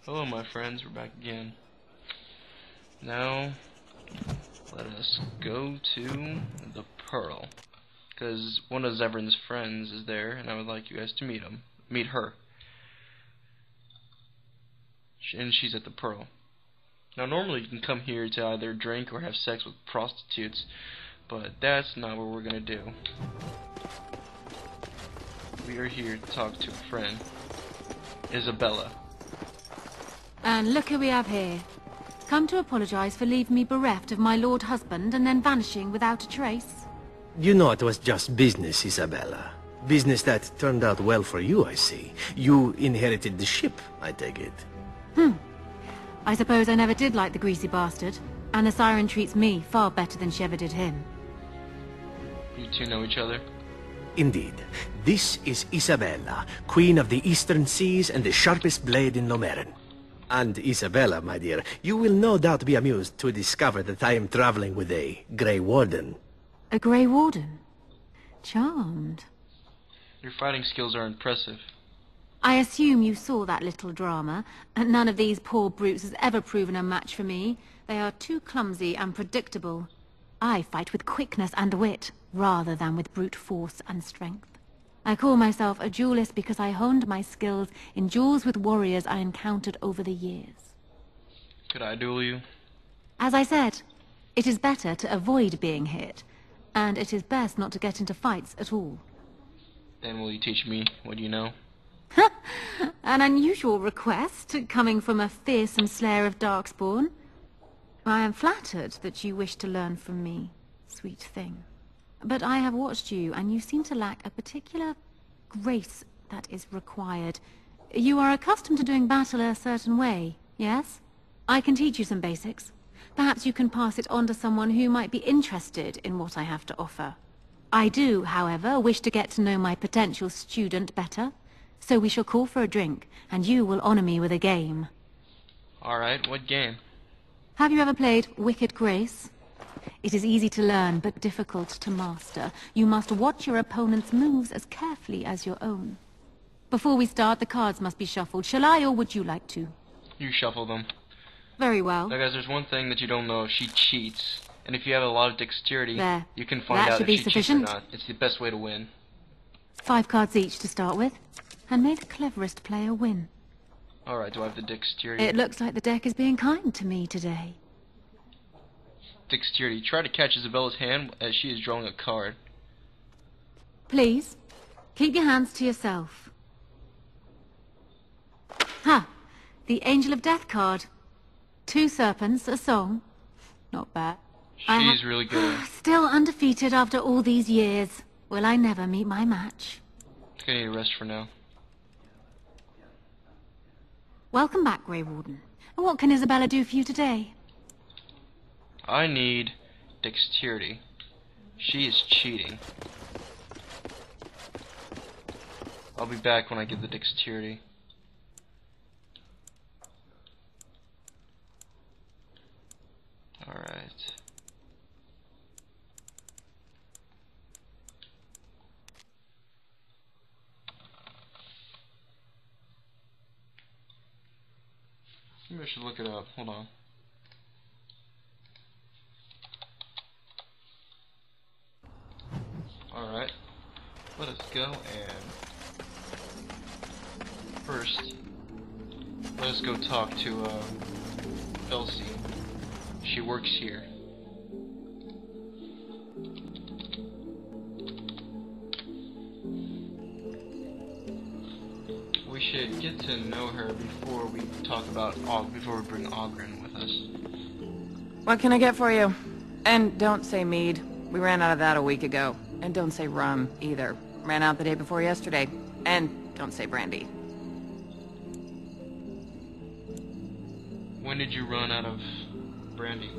Hello my friends, we're back again. Now, let us go to the Pearl. Because one of Zevran's friends is there, and I would like you guys to meet her. And she's at the Pearl. Now normally you can come here to either drink or have sex with prostitutes, but that's not what we're gonna do. We are here to talk to a friend, Isabella. And look who we have here. Come to apologize for leaving me bereft of my lord husband and then vanishing without a trace. You know it was just business, Isabella. Business that turned out well for you, I see. You inherited the ship, I take it. I suppose I never did like the greasy bastard, and the siren treats me far better than she ever did him. You two know each other? Indeed. This is Isabella, Queen of the Eastern Seas and the sharpest blade in Lomerin. And Isabella, my dear, you will no doubt be amused to discover that I am traveling with a Grey Warden. A Grey Warden? Charmed. Your fighting skills are impressive. I assume you saw that little drama, and none of these poor brutes has ever proven a match for me. They are too clumsy and predictable. I fight with quickness and wit, rather than with brute force and strength. I call myself a duelist because I honed my skills in duels with warriors I encountered over the years. Could I duel you? As I said, it is better to avoid being hit, and it is best not to get into fights at all. Then will you teach me what you know? An unusual request, coming from a fearsome slayer of darkspawn. I am flattered that you wish to learn from me, sweet thing. But I have watched you, and you seem to lack a particular grace that is required. You are accustomed to doing battle a certain way, yes? I can teach you some basics. Perhaps you can pass it on to someone who might be interested in what I have to offer. I do, however, wish to get to know my potential student better. So we shall call for a drink, and you will honor me with a game. Alright, what game? Have you ever played Wicked Grace? It is easy to learn, but difficult to master. You must watch your opponent's moves as carefully as your own. Before we start, the cards must be shuffled. Shall I, or would you like to? You shuffle them. Very well. Now guys, there's one thing that you don't know. She cheats. And if you have a lot of dexterity, There. you can find That out should if be she sufficient. cheats or not. It's the best way to win. 5 cards each to start with, and may the cleverest player win. Alright, do I have the dexterity? It looks like the deck is being kind to me today. Dexterity. Try to catch Isabella's hand as she is drawing a card. Please, keep your hands to yourself. Ha! The Angel of Death card. 2 serpents, a song. Not bad. She's really good. Still undefeated after all these years. Will I never meet my match? I'm gonna need a rest for now. Welcome back, Grey Warden. And what can Isabella do for you today? I need dexterity. She is cheating. I'll be back when I get the dexterity. Alright. Maybe I should look it up. Hold on. Alright. Let us go and first let us go talk to Elsie. She works here. We should get to know her before we talk about before we bring Ogren with us. What can I get for you? And don't say mead. We ran out of that a week ago. And don't say rum, either. Ran out the day before yesterday. And don't say brandy. When did you run out of brandy?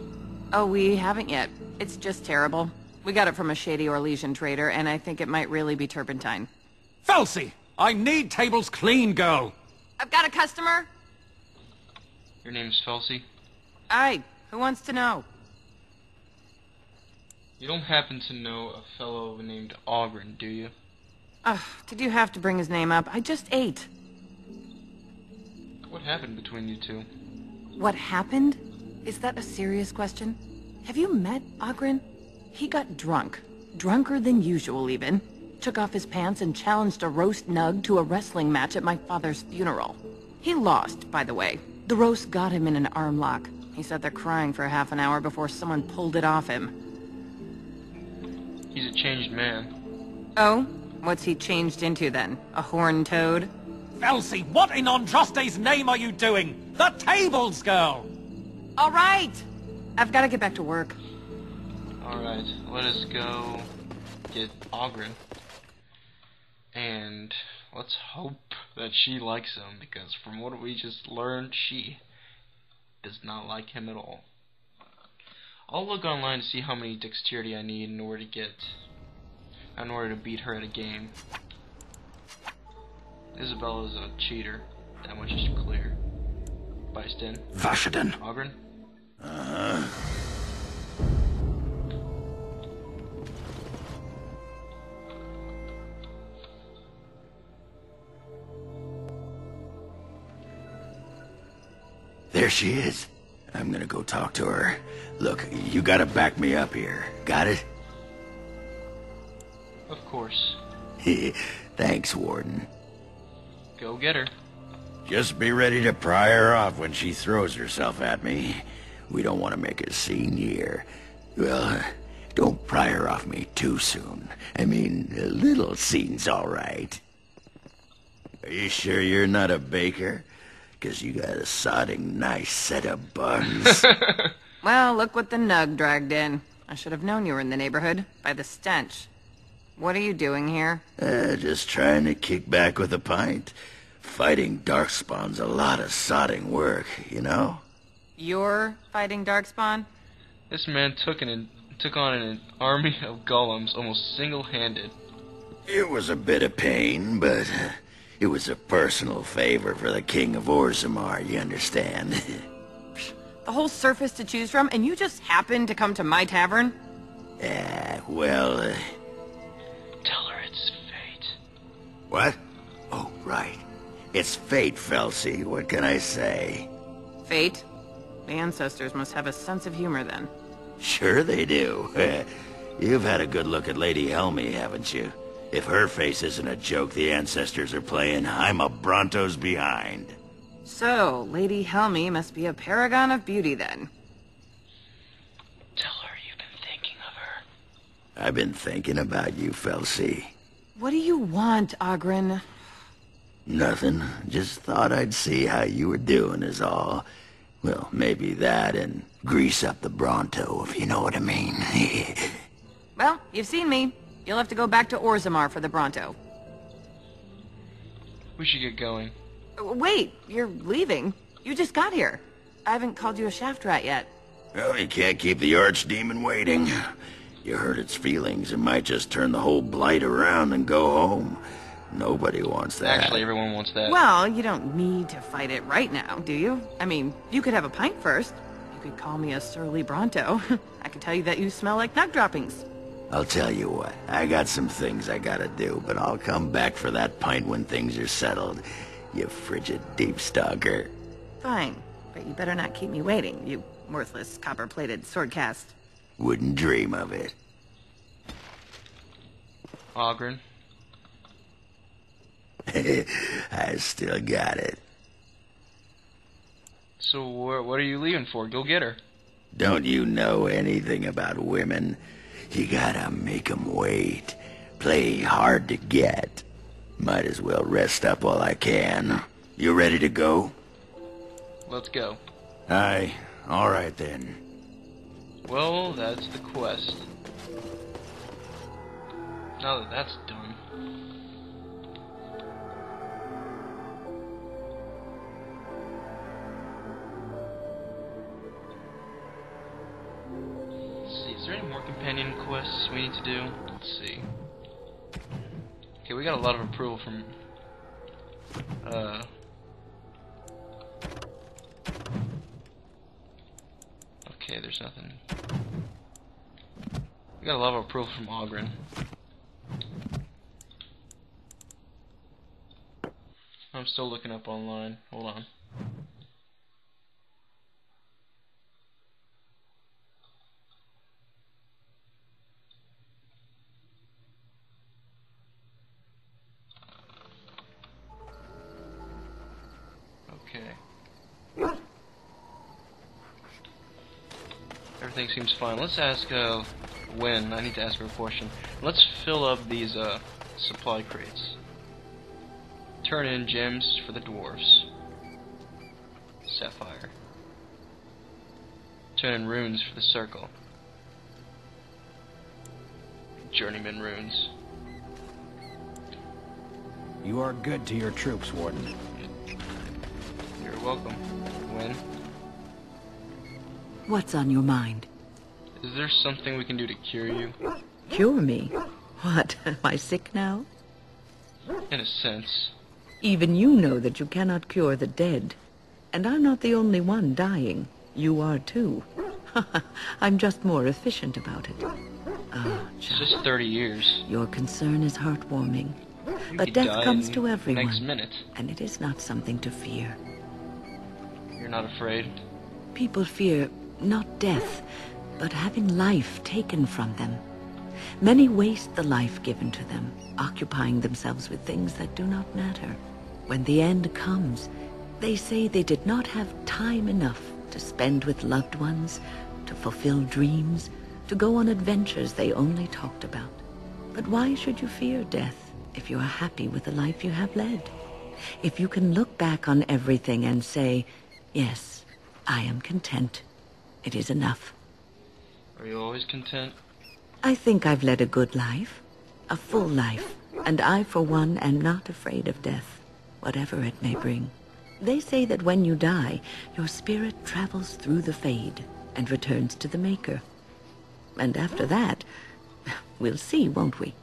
Oh, we haven't yet. It's just terrible. We got it from a shady Orlesian trader, and I think it might really be turpentine. Felsi! I need tables clean, girl! I've got a customer! Your name's Felsi? Aye, who wants to know? You don't happen to know a fellow named Ogren, do you? Ugh, did you have to bring his name up? I just ate. What What happened between you two? What happened? Is that a serious question? Have you met Ogren? He got drunk. Drunker than usual, even. Took off his pants and challenged a roast nug to a wrestling match at my father's funeral. He lost, by the way. The roast got him in an arm lock. He sat there crying for half an hour before someone pulled it off him. He's a changed man. Oh? What's he changed into then? A horned toad? Elsie, what in Andraste's name are you doing? The tables, girl! All right! I've got to get back to work. Alright, let us go get Ogren. And let's hope that she likes him, because from what we just learned, she does not like him at all. I'll look online to see how many dexterity I need in order to beat her at a game. Isabella's a cheater. That much is clear. Byston. Vashaden. Ogren. There she is. I'm gonna go talk to her. Look, you gotta back me up here. Got it? Of course. Thanks, Warden. Go get her. Just be ready to pry her off when she throws herself at me. We don't want to make a scene here. Well, don't pry her off me too soon. I mean, a little scene's all right. Are you sure you're not a baker? 'Cause you got a sodding nice set of buns. Well, look what the nug dragged in. I should have known you were in the neighborhood, by the stench. What are you doing here? Just trying to kick back with a pint. Fighting Darkspawn's a lot of sodding work, you know? You're fighting Darkspawn? This man took on an army of golems almost single-handed. It was a bit of pain, but it was a personal favor for the King of Orzammar, you understand? The whole surface to choose from, and you just happened to come to my tavern? Well, Tell her it's fate. what? Oh, right. It's fate, Felsie. What can I say? Fate? The ancestors must have a sense of humor then. Sure they do. You've had a good look at Lady Helmy, haven't you? If her face isn't a joke the ancestors are playing, I'm a Bronto's behind. So, Lady Helmy must be a paragon of beauty then. Tell her you've been thinking of her. I've been thinking about you, Felsie. What do you want, Ogren? Nothing. Just thought I'd see how you were doing is all. Well, maybe that and grease up the Bronto, if you know what I mean. Well, you've seen me. You'll have to go back to Orzammar for the Bronto. We should get going. Wait, you're leaving? You just got here. I haven't called you a shaft rat yet. Well, you can't keep the archdemon waiting. You hurt its feelings, it might just turn the whole blight around and go home. Nobody wants that. Actually, everyone wants that. Well, you don't need to fight it right now, do you? I mean, you could have a pint first. You could call me a surly Bronto. I could tell you that you smell like nug droppings. I'll tell you what, I got some things I gotta do, but I'll come back for that pint when things are settled. You frigid deep stalker. Fine, but you better not keep me waiting, you worthless copper-plated sword cast. Wouldn't dream of it. Ogren. I still got it. So what are you leaving for? Go get her. Don't you know anything about women? You gotta make 'em wait. Play hard to get. Might as well rest up while I can. You ready to go? Let's go. Aye. All right then. Well, that's the quest. Now that that's done. Let's see, is there any more companion quests we need to do? Let's see. Okay, we got a lot of approval from okay, there's nothing. We got a lot of approval from Ogren. I'm still looking up online. Hold on. Okay. Everything seems fine. Let's ask, Wynne. I need to ask her a question. Let's fill up these, supply crates. Turn in gems for the dwarves. Sapphire. Turn in runes for the circle. Journeyman runes. You are good to your troops, Warden. You're welcome, Wynne. What's on your mind? Is there something we can do to cure you? Cure me? What, am I sick now? In a sense. Even you know that you cannot cure the dead. And I'm not the only one dying. You are too. I'm just more efficient about it. Ah, It's child, just 30 years. your concern is heartwarming. You But could death die comes in to the everyone. next minute. And it is not something to fear. You're not afraid? People fear not death, but having life taken from them. Many waste the life given to them, occupying themselves with things that do not matter. When the end comes, they say they did not have time enough to spend with loved ones, to fulfill dreams, to go on adventures they only talked about. But why should you fear death if you are happy with the life you have led? If you can look back on everything and say, yes, I am content. It is enough. Are you always content? I think I've led a good life, a full life, and I, for one, am not afraid of death, whatever it may bring. They say that when you die, your spirit travels through the fade and returns to the Maker. And after that, we'll see, won't we?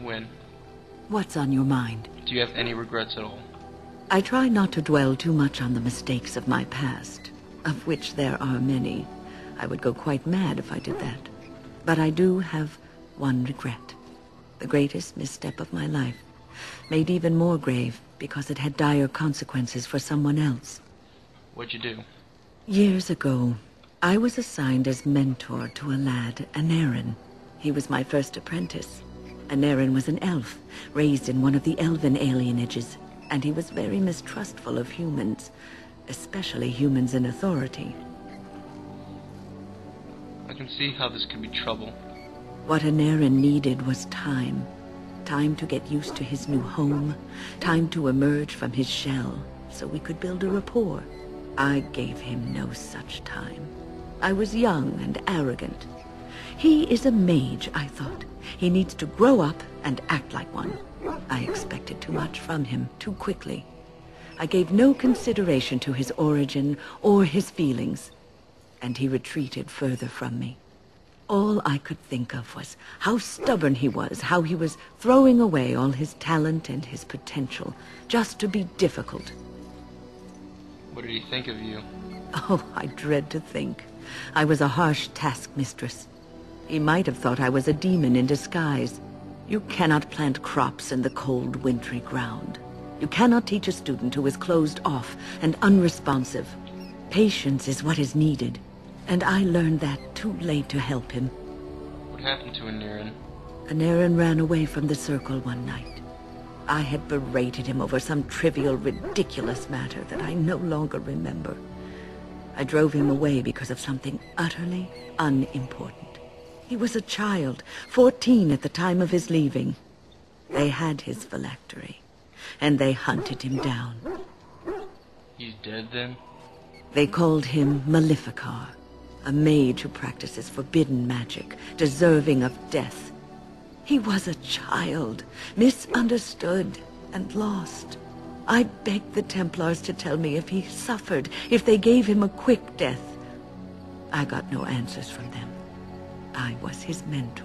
Wynne, What's on your mind? do you have any regrets at all? I try not to dwell too much on the mistakes of my past, of which there are many. I would go quite mad if I did that. But I do have one regret. The greatest misstep of my life, made even more grave because it had dire consequences for someone else. What'd you do? Years ago, I was assigned as mentor to a lad, Anarin. He was my first apprentice. Anarin was an elf, raised in one of the elven alienages, and he was very mistrustful of humans, especially humans in authority. I can see how this could be trouble. What Anarin needed was time. Time to get used to his new home, time to emerge from his shell, so we could build a rapport. I gave him no such time. I was young and arrogant. He is a mage, I thought. He needs to grow up and act like one. I expected too much from him too quickly. I gave no consideration to his origin or his feelings, and he retreated further from me. All I could think of was how stubborn he was, how he was throwing away all his talent and his potential just to be difficult. What did he think of you? Oh, I dread to think. I was a harsh taskmistress. He might have thought I was a demon in disguise. You cannot plant crops in the cold, wintry ground. You cannot teach a student who is closed off and unresponsive. Patience is what is needed, and I learned that too late to help him. What happened to Anarin? Anarin ran away from the circle one night. I had berated him over some trivial, ridiculous matter that I no longer remember. I drove him away because of something utterly unimportant. He was a child, 14 at the time of his leaving. They had his phylactery, and they hunted him down. He's dead then? They called him Maleficar, a mage who practices forbidden magic, deserving of death. He was a child, misunderstood and lost. I begged the Templars to tell me if he suffered, if they gave him a quick death. I got no answers from them. I was his mentor,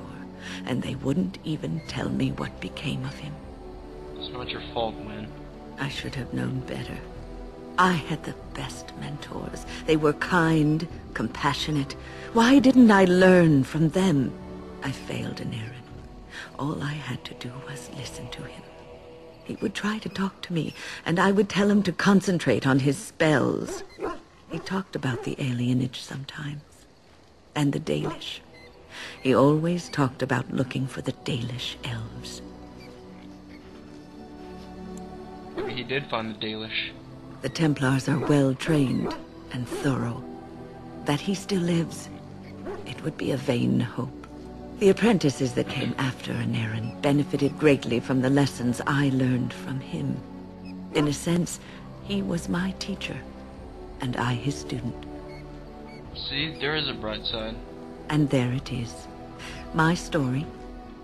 and they wouldn't even tell me what became of him. It's not your fault, Wynne. I should have known better. I had the best mentors. They were kind, compassionate. Why didn't I learn from them? I failed Anarin. All I had to do was listen to him. He would try to talk to me, and I would tell him to concentrate on his spells. He talked about the alienage sometimes, and the Dalish. He always talked about looking for the Dalish elves. Maybe he did find the Dalish. The Templars are well trained and thorough. That he still lives, it would be a vain hope. The apprentices that came after Anarin benefited greatly from the lessons I learned from him. In a sense, he was my teacher, and I his student. See, there is a bright side. And there it is. My story,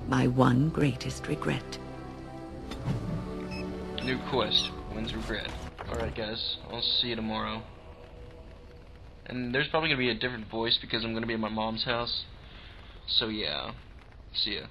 my one greatest regret. New quest, wins regret. Alright guys, I'll see you tomorrow. And there's probably going to be a different voice because I'm going to be at my mom's house. So yeah, see ya.